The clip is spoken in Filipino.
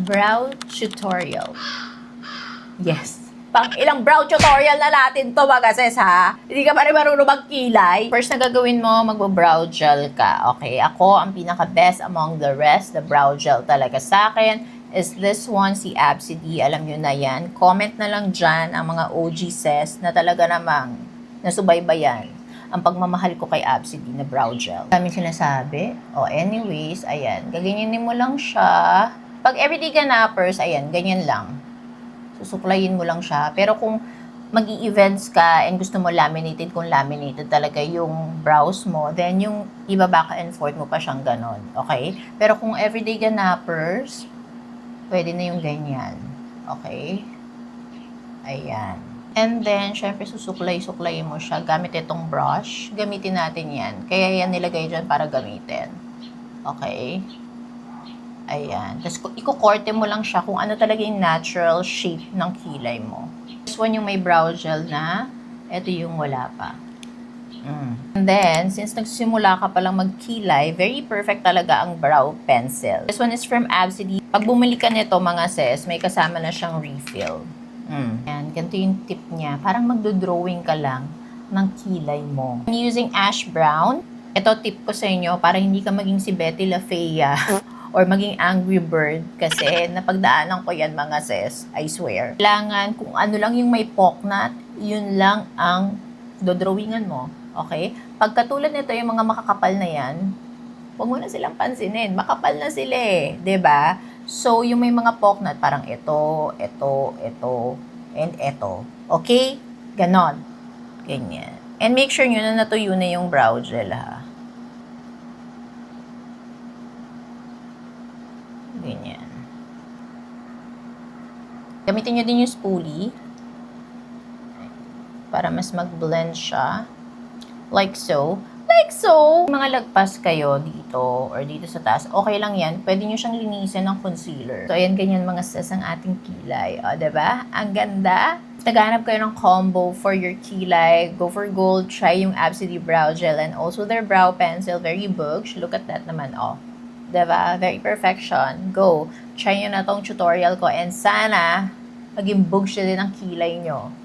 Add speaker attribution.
Speaker 1: brow tutorial. Yes. Pang ilang brow tutorial na natin to mga sis ha. Hindi ka pa rin marunong magkilay. First na gagawin mo, magbo-brow gel ka. Okay, ako ang pinaka-best among the rest. The brow gel talaga sa akin is this one, si Absidy. Alam nyo na yan. Comment na lang dyan ang mga OG sis na talaga namang nasubaybayan ang pagmamahal ko kay Absidy na brow gel. Kami sinasabi. Anyways, ayan. Gaganyanin mo lang siya. Pag everyday ganappers, ayan, ganyan lang. Susuklayin mo lang siya. Pero kung mag-i-events ka and gusto mo laminated, kung laminated talaga yung brows mo, then yung iba back and forth mo pa siyang ganon. Okay? Pero kung everyday ganappers, pwede na yung ganyan. Okay? Ayan. And then, syempre, susuklay-suklayin mo siya gamit itong brush. Gamitin natin yan. Kaya yan nilagay dyan para gamitin. Okay? Ayan. Tapos, ikukorte mo lang siya kung ano talaga yung natural shape ng kilay mo. This one yung may brow gel na. Ito yung wala pa. And then, since nagsimula ka palang magkilay, very perfect talaga ang brow pencil. This one is from Absidy. Pag bumili ka nito, mga sis, may kasama na siyang refill. Ayan, ganito yung tip niya. Parang magdo-drawing ka lang ng kilay mo. I'm using ash brown. Ito tip ko sa inyo para hindi ka maging si Betty La Fea or maging Angry Bird kasi napagdaanan ko yan mga sis, I swear. Kailangan kung ano lang yung may poknat, yun lang ang dodrawingan mo. Okay? Pagkatulad nito yung mga makakapal na yan, huwag mo na silang pansinin. Makapal na sila eh. 'Di ba? So, yung may mga poknat, parang ito, and ito. Okay? Ganon. Ganyan. And make sure nyo na natuyo na yung brow gel, ha? Ganyan. Gamitin nyo din yung spoolie para mas mag-blend siya. Like so. Like so. Mga lagpas kayo dito or dito sa taas, okay lang yan. Pwede nyo siyang linisin ng concealer. So, ayan, ganyan mga sis ang ating kilay. O, diba? Ang ganda. Naghanap kayo ng combo for your kilay. Go for gold. Try yung Absidy Brow Gel and also their brow pencil. Very boosh. Look at that naman, oh. Diba? Very perfection. Go. Try nyo na tong tutorial ko and sana maging boosh din ang kilay nyo.